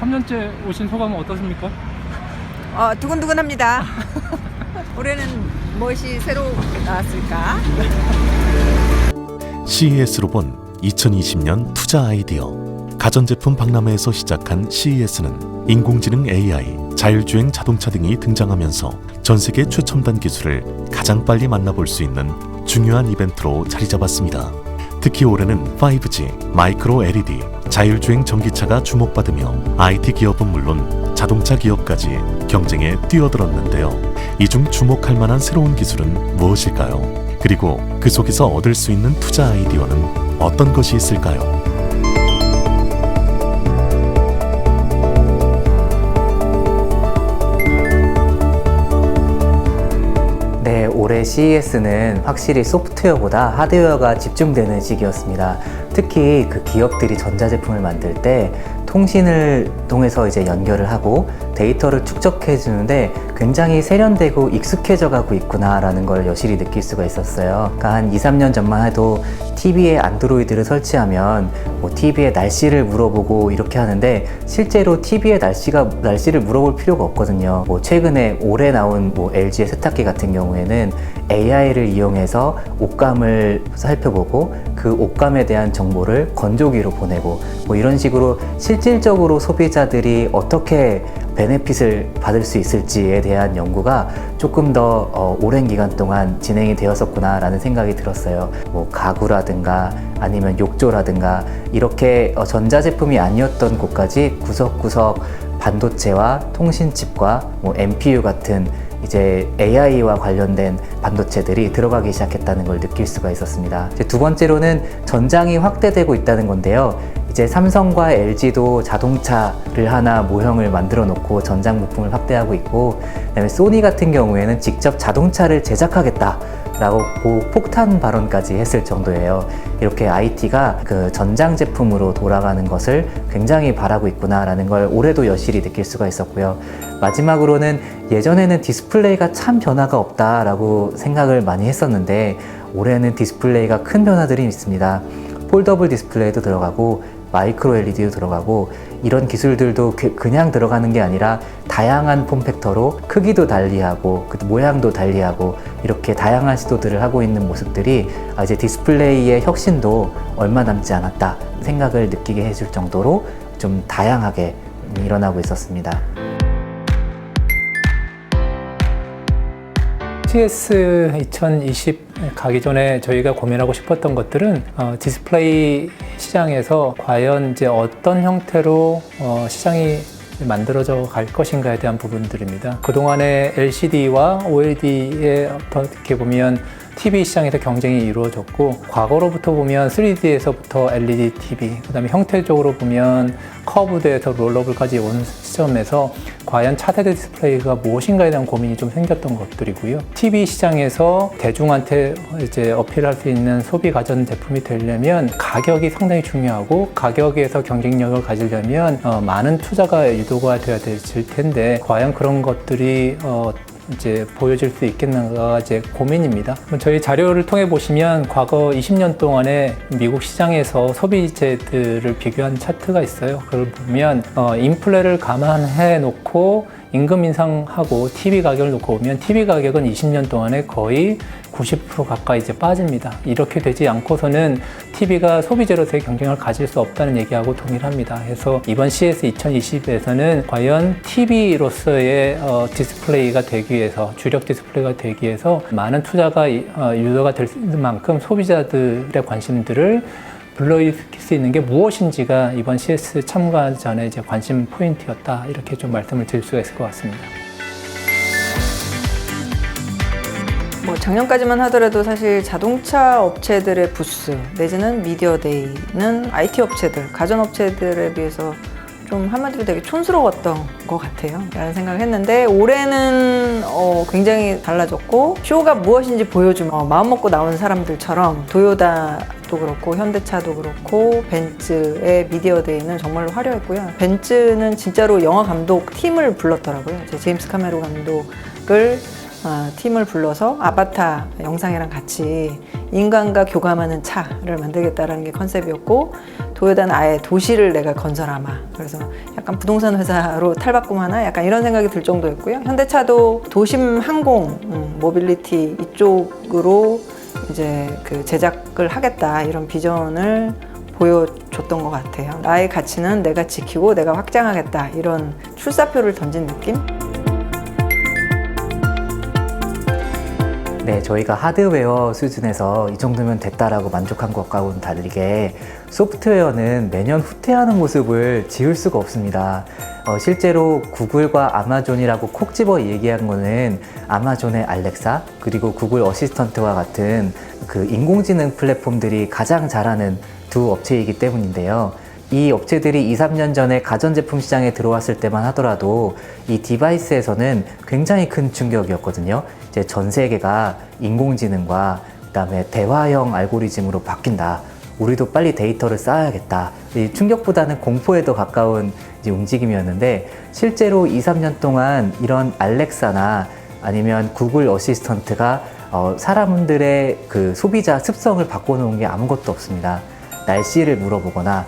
3년째 오신 소감은 어떠십니까? 두근두근합니다. 올해는 무엇이 새로 나왔을까? CES로 본 2020년 투자 아이디어. 가전제품 박람회에서 시작한 CES는 인공지능 AI, 자율주행 자동차 등이 등장하면서 전 세계 최첨단 기술을 가장 빨리 만나볼 수 있는 중요한 이벤트로 자리 잡았습니다. 특히 올해는 5G, 마이크로 LED, 자율주행 전기차가 주목받으며 IT 기업은 물론 자동차 기업까지 경쟁에 뛰어들었는데요. 이 중 주목할 만한 새로운 기술은 무엇일까요? 그리고 그 속에서 얻을 수 있는 투자 아이디어는 어떤 것이 있을까요? 네, 올해 CES는 확실히 소프트웨어보다 하드웨어가 집중되는 시기였습니다. 특히 그 기업들이 전자제품을 만들 때 통신을 통해서 이제 연결을 하고 데이터를 축적해 주는데 굉장히 세련되고 익숙해져 가고 있구나라는 걸 여실히 느낄 수가 있었어요. 그러니까 한 2, 3년 전만 해도 TV에 안드로이드를 설치하면 TV에 날씨를 물어보고 이렇게 하는데 실제로 TV에 날씨를 물어볼 필요가 없거든요. 최근에 올해 나온 LG의 세탁기 같은 경우에는 AI를 이용해서 옷감을 살펴보고 그 옷감에 대한 정보를 건조기로 보내고 이런 식으로 실질적으로 소비자들이 어떻게 베네핏을 받을 수 있을지에 대한 연구가 조금 더 오랜 기간 동안 진행이 되었었구나 라는 생각이 들었어요. 가구라든가 아니면 욕조라든가 이렇게 전자제품이 아니었던 곳까지 구석구석 반도체와 통신칩과 MPU 같은 이제 AI와 관련된 반도체들이 들어가기 시작했다는 걸 느낄 수가 있었습니다. 이제 두 번째로는 전장이 확대되고 있다는 건데요. 이제 삼성과 LG도 자동차를 하나 모형을 만들어 놓고 전장 부품을 확대하고 있고, 그다음에 소니 같은 경우에는 직접 자동차를 제작하겠다 라고 폭탄 발언까지 했을 정도예요. 이렇게 IT가 그 전장 제품으로 돌아가는 것을 굉장히 바라고 있구나 라는 걸 올해도 여실히 느낄 수가 있었고요. 마지막으로는 예전에는 디스플레이가 참 변화가 없다 라고 생각을 많이 했었는데 올해는 디스플레이가 큰 변화들이 있습니다. 폴더블 디스플레이도 들어가고 마이크로 LED도 들어가고 이런 기술들도 그냥 들어가는 게 아니라 다양한 폼팩터로 크기도 달리하고 모양도 달리하고 이렇게 다양한 시도들을 하고 있는 모습들이 이제 디스플레이의 혁신도 얼마 남지 않았다 생각을 느끼게 해줄 정도로 좀 다양하게 일어나고 있었습니다. CES 2020 가기 전에 저희가 고민하고 싶었던 것들은 디스플레이 시장에서 과연 이제 어떤 형태로 시장이 만들어져 갈 것인가에 대한 부분들입니다. 그동안의 LCD와 OLED에 어떻게 보면 TV 시장에서 경쟁이 이루어졌고, 과거로부터 보면 3D에서부터 LED TV, 그 다음에 형태적으로 보면 커브드에서 롤러블까지 온 시점에서 과연 차세대 디스플레이가 무엇인가에 대한 고민이 좀 생겼던 것들이고요. TV 시장에서 대중한테 이제 어필할 수 있는 소비 가전 제품이 되려면 가격이 상당히 중요하고, 가격에서 경쟁력을 가지려면 많은 투자가 유도가 되어야 될 텐데 과연 그런 것들이 이제 보여질 수 있겠는가 이제 고민입니다. 저희 자료를 통해 보시면 과거 20년 동안에 미국 시장에서 소비재들을 비교한 차트가 있어요. 그걸 보면 인플레를 감안해 놓고 임금 인상하고 TV 가격을 놓고 보면 TV 가격은 20년 동안에 거의 90% 가까이 이제 빠집니다. 이렇게 되지 않고서는 TV가 소비재로서의 경쟁을 가질 수 없다는 얘기하고 동일합니다. 그래서 이번 CES 2020에서는 과연 TV로서의 디스플레이가 되기 위해서, 주력 디스플레이가 되기 위해서 많은 투자가 유도가 될 수 있는 만큼 소비자들의 관심들을 불러일으킬 수 있는 게 무엇인지가 이번 CES 참가 전에 이제 관심 포인트였다, 이렇게 좀 말씀을 드릴 수가 있을 것 같습니다. 작년까지만 하더라도 사실 자동차 업체들의 부스 내지는 미디어데이는 IT 업체들, 가전업체들에 비해서 좀 한마디로 되게 촌스러웠던 것 같아요 라는 생각을 했는데, 올해는 굉장히 달라졌고 쇼가 무엇인지 보여주면 마음먹고 나온 사람들처럼 도요타도 그렇고 현대차도 그렇고 벤츠의 미디어데이는 정말로 화려했고요. 벤츠는 진짜로 영화 감독 팀을 불렀더라고요. 제임스 카메론 감독을 팀을 불러서 아바타 영상이랑 같이 인간과 교감하는 차를 만들겠다라는 게 컨셉이었고, 도요다는 아예 도시를 내가 건설하마. 그래서 약간 부동산 회사로 탈바꿈하나 약간 이런 생각이 들 정도였고요. 현대차도 도심 항공, 모빌리티 이쪽으로 이제 그 제작을 하겠다 이런 비전을 보여줬던 것 같아요. 나의 가치는 내가 지키고 내가 확장하겠다 이런 출사표를 던진 느낌? 네, 저희가 하드웨어 수준에서 이 정도면 됐다라고 만족한 것과는 다르게 소프트웨어는 매년 후퇴하는 모습을 지울 수가 없습니다. 실제로 구글과 아마존이라고 콕 집어 얘기한 거는 아마존의 알렉사 그리고 구글 어시스턴트와 같은 그 인공지능 플랫폼들이 가장 잘하는 두 업체이기 때문인데요. 이 업체들이 2, 3년 전에 가전제품 시장에 들어왔을 때만 하더라도 이 디바이스에서는 굉장히 큰 충격이었거든요. 이제 전 세계가 인공지능과 그다음에 대화형 알고리즘으로 바뀐다. 우리도 빨리 데이터를 쌓아야겠다. 이 충격보다는 공포에 더 가까운 이제 움직임이었는데 실제로 2, 3년 동안 이런 알렉사나 아니면 구글 어시스턴트가 사람들의 그 소비자 습성을 바꿔놓은 게 아무것도 없습니다. 날씨를 물어보거나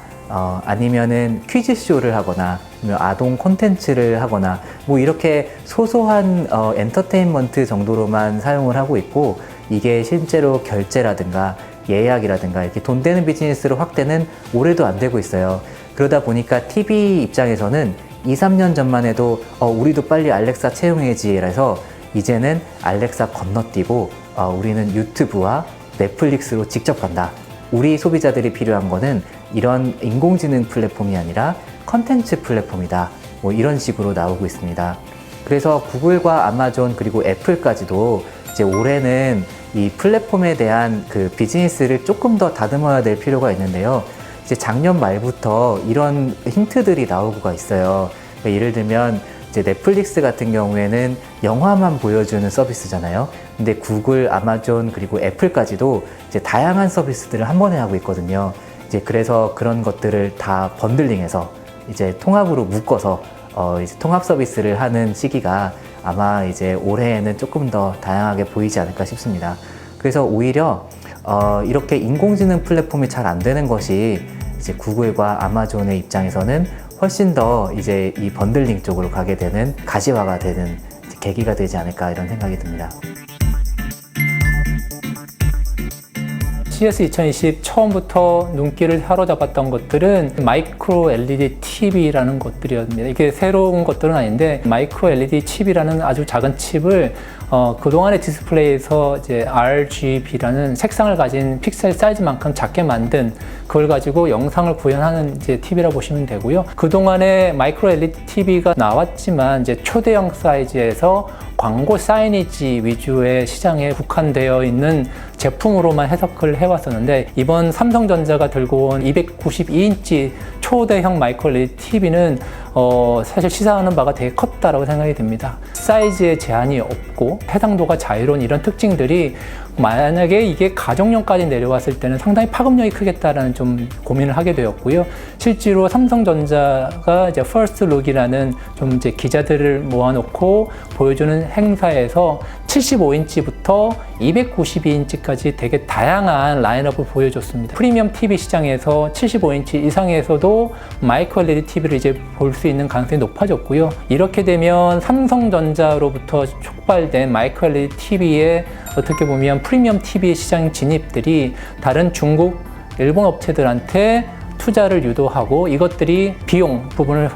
아니면은 퀴즈쇼를 하거나 아동 콘텐츠를 하거나 뭐 이렇게 소소한 엔터테인먼트 정도로만 사용을 하고 있고, 이게 실제로 결제라든가 예약이라든가 이렇게 돈 되는 비즈니스로 확대는 올해도 안 되고 있어요. 그러다 보니까 TV 입장에서는 2, 3년 전만 해도 우리도 빨리 알렉사 채용해야지 해서 이제는 알렉사 건너뛰고 우리는 유튜브와 넷플릭스로 직접 간다. 우리 소비자들이 필요한 거는 이런 인공지능 플랫폼이 아니라 컨텐츠 플랫폼이다. 뭐 이런 식으로 나오고 있습니다. 그래서 구글과 아마존 그리고 애플까지도 이제 올해는 이 플랫폼에 대한 그 비즈니스를 조금 더 다듬어야 될 필요가 있는데요. 이제 작년 말부터 이런 힌트들이 나오고가 있어요. 그러니까 예를 들면 이제 넷플릭스 같은 경우에는 영화만 보여주는 서비스잖아요. 근데 구글, 아마존 그리고 애플까지도 이제 다양한 서비스들을 한 번에 하고 있거든요. 이제 그래서 그런 것들을 다 번들링해서 이제 통합으로 묶어서 이제 통합 서비스를 하는 시기가 아마 이제 올해에는 조금 더 다양하게 보이지 않을까 싶습니다. 그래서 오히려 이렇게 인공지능 플랫폼이 잘 안 되는 것이 이제 구글과 아마존의 입장에서는 훨씬 더 이제 이 번들링 쪽으로 가게 되는 가시화가 되는 계기가 되지 않을까 이런 생각이 듭니다. CES 2020 처음부터 눈길을 사로잡았던 것들은 마이크로 LED TV라는 것들이었습니다. 이게 새로운 것들은 아닌데 마이크로 LED 칩이라는 아주 작은 칩을 그동안의 디스플레이에서 이제 RGB라는 색상을 가진 픽셀 사이즈만큼 작게 만든 그걸 가지고 영상을 구현하는 이제 TV라고 보시면 되고요. 그동안에 마이크로 LED TV가 나왔지만 이제 초대형 사이즈에서 광고 사이니지 위주의 시장에 국한되어 있는 제품으로만 해석을 해왔었는데, 이번 삼성전자가 들고 온 292인치 초대형 마이크로 LED TV는 사실 시사하는 바가 되게 컸다라고 생각이 듭니다. 사이즈에 제한이 없고 해상도가 자유로운 이런 특징들이 만약에 이게 가정용까지 내려왔을 때는 상당히 파급력이 크겠다라는 좀 고민을 하게 되었고요. 실제로 삼성전자가 이제 퍼스트 룩이라는 좀 이제 기자들을 모아놓고 보여주는 행사에서 75인치부터 292인치까지 되게 다양한 라인업을 보여줬습니다. 프리미엄 TV 시장에서 75인치 이상에서도 마이크로 LED TV를 이제 볼 수 있는 가능성이 높아졌고요. 이렇게 되면 삼성전자로부터 촉발된 마이크로 LED TV의 어떻게 보면 프리미엄 TV 시장 진입들이 다른 중국, 일본 업체들한테 투자를 유도하고 이것들이 비용 부분을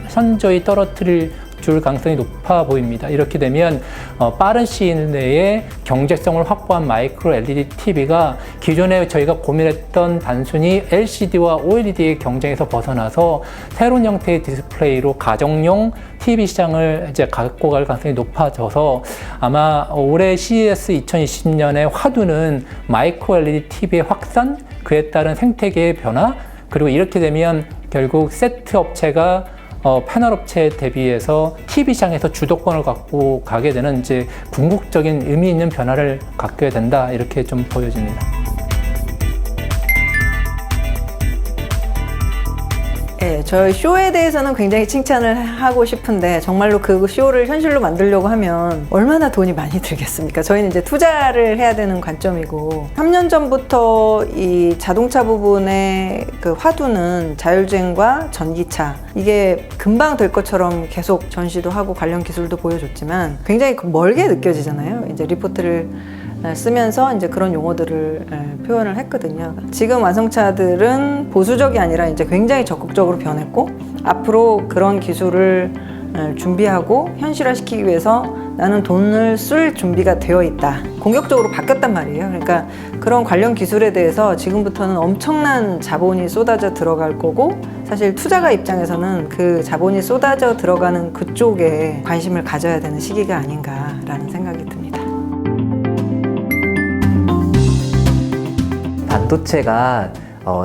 현저히 떨어뜨릴 줄 가능성이 높아 보입니다. 이렇게 되면 빠른 시일 내에 경제성을 확보한 마이크로 LED TV가 기존에 저희가 고민했던 단순히 LCD와 OLED의 경쟁에서 벗어나서 새로운 형태의 디스플레이로 가정용 TV 시장을 이제 갖고 갈 가능성이 높아져서 아마 올해 CES 2020년의 화두는 마이크로 LED TV의 확산, 그에 따른 생태계의 변화, 그리고 이렇게 되면 결국 세트 업체가 패널 업체에 대비해서 TV 시장에서 주도권을 갖고 가게 되는 이제 궁극적인 의미 있는 변화를 갖게 된다, 이렇게 좀 보여집니다. 예, 저희 쇼에 대해서는 굉장히 칭찬을 하고 싶은데 정말로 그 쇼를 현실로 만들려고 하면 얼마나 돈이 많이 들겠습니까? 저희는 이제 투자를 해야 되는 관점이고 3년 전부터 이 자동차 부분의 그 화두는 자율주행과 전기차 이게 금방 될 것처럼 계속 전시도 하고 관련 기술도 보여줬지만 굉장히 멀게 느껴지잖아요. 이제 리포트를 쓰면서 이제 그런 용어들을 표현을 했거든요. 지금 완성차들은 보수적이 아니라 이제 굉장히 적극적으로 변했고 앞으로 그런 기술을 준비하고 현실화시키기 위해서 나는 돈을 쓸 준비가 되어 있다. 공격적으로 바뀌었단 말이에요. 그러니까 그런 관련 기술에 대해서 지금부터는 엄청난 자본이 쏟아져 들어갈 거고 사실 투자가 입장에서는 그 자본이 쏟아져 들어가는 그쪽에 관심을 가져야 되는 시기가 아닌가라는 생각이 듭니다. 반도체가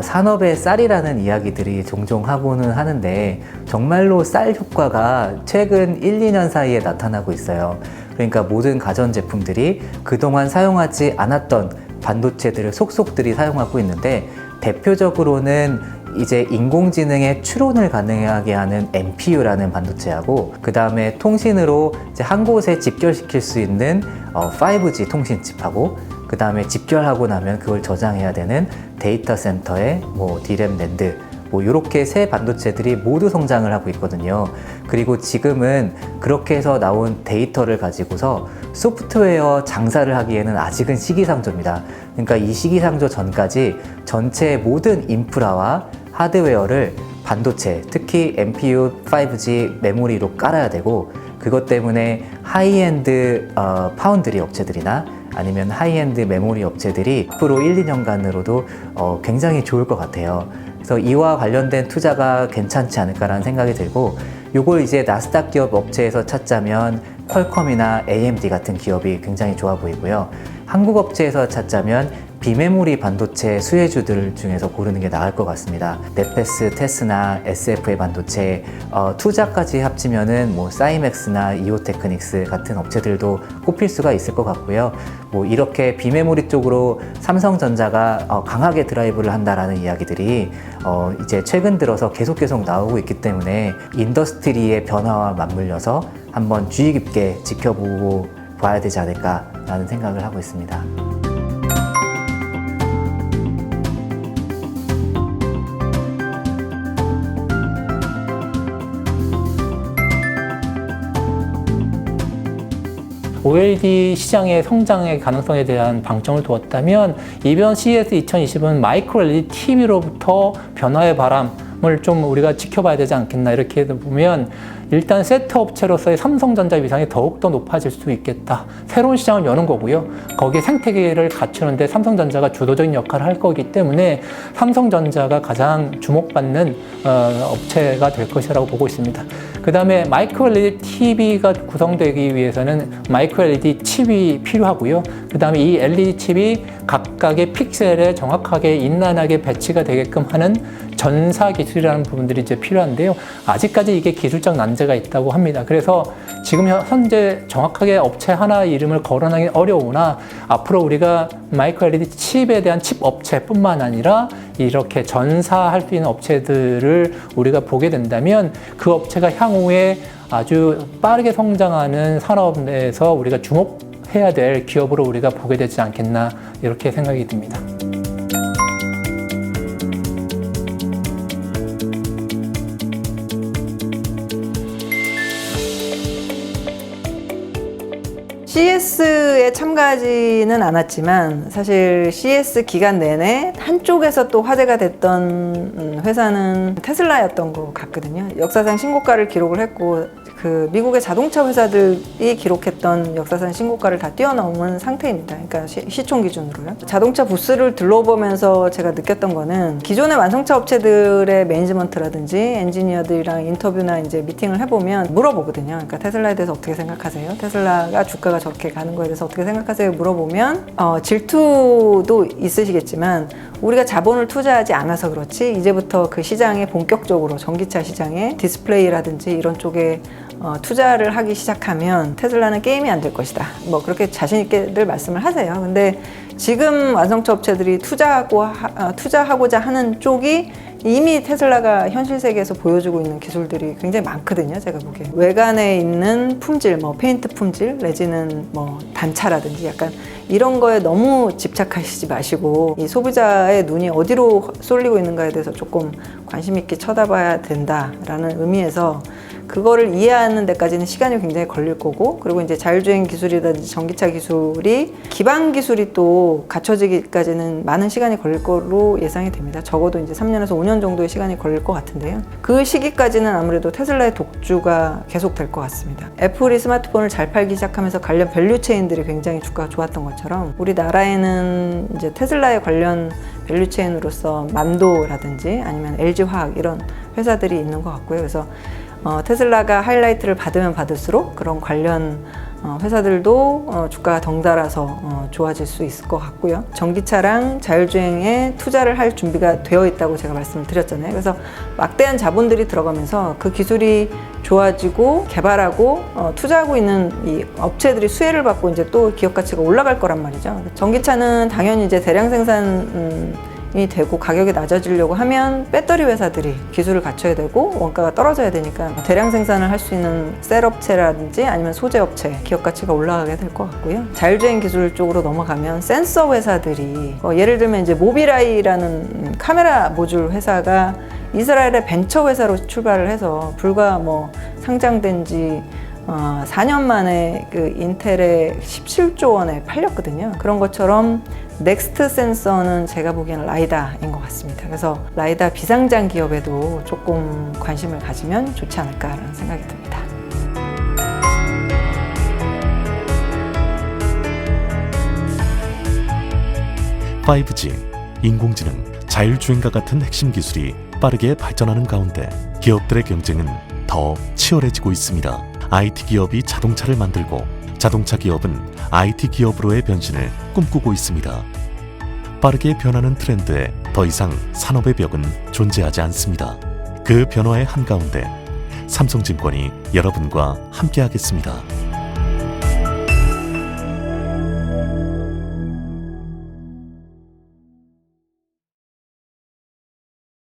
산업의 쌀이라는 이야기들이 종종 하고는 하는데 정말로 쌀 효과가 최근 1, 2년 사이에 나타나고 있어요. 그러니까 모든 가전제품들이 그동안 사용하지 않았던 반도체들을 속속들이 사용하고 있는데 대표적으로는 이제 인공지능의 추론을 가능하게 하는 NPU라는 반도체하고 그 다음에 통신으로 이제 한 곳에 집결시킬 수 있는 5G 통신칩하고 그 다음에 집결하고 나면 그걸 저장해야 되는 데이터 센터의 D램, 낸드 이렇게 세 반도체들이 모두 성장을 하고 있거든요. 그리고 지금은 그렇게 해서 나온 데이터를 가지고서 소프트웨어 장사를 하기에는 아직은 시기상조입니다. 그러니까 이 시기상조 전까지 전체 모든 인프라와 하드웨어를 반도체, 특히 NPU 5G 메모리로 깔아야 되고 그것 때문에 하이엔드 파운드리 업체들이나 아니면 하이엔드 메모리 업체들이 앞으로 1, 2년간으로도 굉장히 좋을 것 같아요. 그래서 이와 관련된 투자가 괜찮지 않을까라는 생각이 들고 요걸 이제 나스닥 기업 업체에서 찾자면 퀄컴이나 AMD 같은 기업이 굉장히 좋아 보이고요. 한국 업체에서 찾자면 비메모리 반도체 수혜주들 중에서 고르는 게 나을 것 같습니다. 네페스, 테스나, SFA 반도체 투자까지 합치면은 사이맥스나 이오테크닉스 같은 업체들도 꼽힐 수가 있을 것 같고요. 이렇게 비메모리 쪽으로 삼성전자가 강하게 드라이브를 한다라는 이야기들이 이제 최근 들어서 계속 나오고 있기 때문에 인더스트리의 변화와 맞물려서 한번 주의 깊게 지켜보고 봐야 되지 않을까라는 생각을 하고 있습니다. OLED 시장의 성장의 가능성에 대한 방점을 두었다면 이번 CES 2020은 마이크로 LED TV로부터 변화의 바람을 좀 우리가 지켜봐야 되지 않겠나 이렇게 보면 일단 세트 업체로서의 삼성전자 위상이 더욱더 높아질 수 있겠다. 새로운 시장을 여는 거고요. 거기에 생태계를 갖추는데 삼성전자가 주도적인 역할을 할 거기 때문에 삼성전자가 가장 주목받는 업체가 될 것이라고 보고 있습니다. 그 다음에 마이크로 LED TV가 구성되기 위해서는 마이크로 LED 칩이 필요하고요. 그 다음에 이 LED 칩이 각각의 픽셀에 정확하게 인란하게 배치가 되게끔 하는 전사 기술이라는 부분들이 이제 필요한데요. 아직까지 이게 기술적 난제가 있다고 합니다. 그래서 지금 현재 정확하게 업체 하나 이름을 거론하기 어려우나 앞으로 우리가 마이크로 LED 칩에 대한 칩 업체뿐만 아니라 이렇게 전사할 수 있는 업체들을 우리가 보게 된다면 그 업체가 향후에 아주 빠르게 성장하는 산업 내에서 우리가 주목해야 될 기업으로 우리가 보게 되지 않겠나 이렇게 생각이 듭니다. CES에 참가하지는 않았지만 사실 CES 기간 내내 한쪽에서 또 화제가 됐던 회사는 테슬라였던 것 같거든요. 역사상 신고가를 기록을 했고 그 미국의 자동차 회사들이 기록했던 역사상 신고가를 다 뛰어넘은 상태입니다. 그러니까 시총 기준으로요. 자동차 부스를 둘러보면서 제가 느꼈던 거는 기존의 완성차 업체들의 매니지먼트라든지 엔지니어들이랑 인터뷰나 이제 미팅을 해보면 물어보거든요. 그러니까 테슬라에 대해서 어떻게 생각하세요? 테슬라가 주가가 저렇게 가는 거에 대해서 어떻게 생각하세요? 물어보면 질투도 있으시겠지만 우리가 자본을 투자하지 않아서 그렇지 이제부터 그 시장에 본격적으로 전기차 시장에 디스플레이라든지 이런 쪽에 투자를 하기 시작하면 테슬라는 게임이 안 될 것이다. 그렇게 자신 있게들 말씀을 하세요. 근데 지금 완성차 업체들이 투자하고자 하는 쪽이 이미 테슬라가 현실 세계에서 보여주고 있는 기술들이 굉장히 많거든요. 제가 보기에 외관에 있는 품질, 뭐 페인트 품질 내지는 뭐 단차라든지 약간 이런 거에 너무 집착하시지 마시고 이 소비자의 눈이 어디로 쏠리고 있는가에 대해서 조금 관심 있게 쳐다봐야 된다라는 의미에서 그거를 이해하는 데까지는 시간이 굉장히 걸릴 거고, 그리고 이제 자율주행 기술이라든지 전기차 기술이 기반 기술이 또 갖춰지기까지는 많은 시간이 걸릴 거로 예상이 됩니다. 적어도 이제 3년에서 5년 정도의 시간이 걸릴 것 같은데요. 그 시기까지는 아무래도 테슬라의 독주가 계속될 것 같습니다. 애플이 스마트폰을 잘 팔기 시작하면서 관련 밸류 체인들이 굉장히 주가가 좋았던 것처럼 우리나라에는 이제 테슬라에 관련 밸류 체인으로서 만도라든지 아니면 LG화학 이런 회사들이 있는 것 같고요. 그래서 테슬라가 하이라이트를 받으면 받을수록 그런 관련 회사들도 주가가 덩달아서 좋아질 수 있을 것 같고요. 전기차랑 자율주행에 투자를 할 준비가 되어 있다고 제가 말씀을 드렸잖아요. 그래서 막대한 자본들이 들어가면서 그 기술이 좋아지고 개발하고 투자하고 있는 이 업체들이 수혜를 받고 이제 또 기업 가치가 올라갈 거란 말이죠. 전기차는 당연히 이제 대량 생산이 되고 가격이 낮아지려고 하면 배터리 회사들이 기술을 갖춰야 되고 원가가 떨어져야 되니까 대량 생산을 할 수 있는 셀 업체라든지 아니면 소재 업체 기업 가치가 올라가게 될 것 같고요. 자율주행 기술 쪽으로 넘어가면 센서 회사들이 예를 들면 이제 모비라이라는 카메라 모듈 회사가 이스라엘의 벤처 회사로 출발을 해서 불과 뭐 상장된 지 4년 만에 그 인텔에 17조 원에 팔렸거든요. 그런 것처럼 넥스트 센서는 제가 보기에는 라이다인 것 같습니다. 그래서 라이다 비상장 기업에도 조금 관심을 가지면 좋지 않을까라는 생각이 듭니다. (5G) 인공지능, 자율주행과 같은 핵심 기술이 빠르게 발전하는 가운데 기업들의 경쟁은 더 치열해지고 있습니다. IT 기업이 자동차를 만들고 자동차 기업은 IT 기업으로의 변신을 꿈꾸고 있습니다. 빠르게 변하는 트렌드에 더 이상 산업의 벽은 존재하지 않습니다. 그 변화의 한가운데 삼성증권이 여러분과 함께하겠습니다.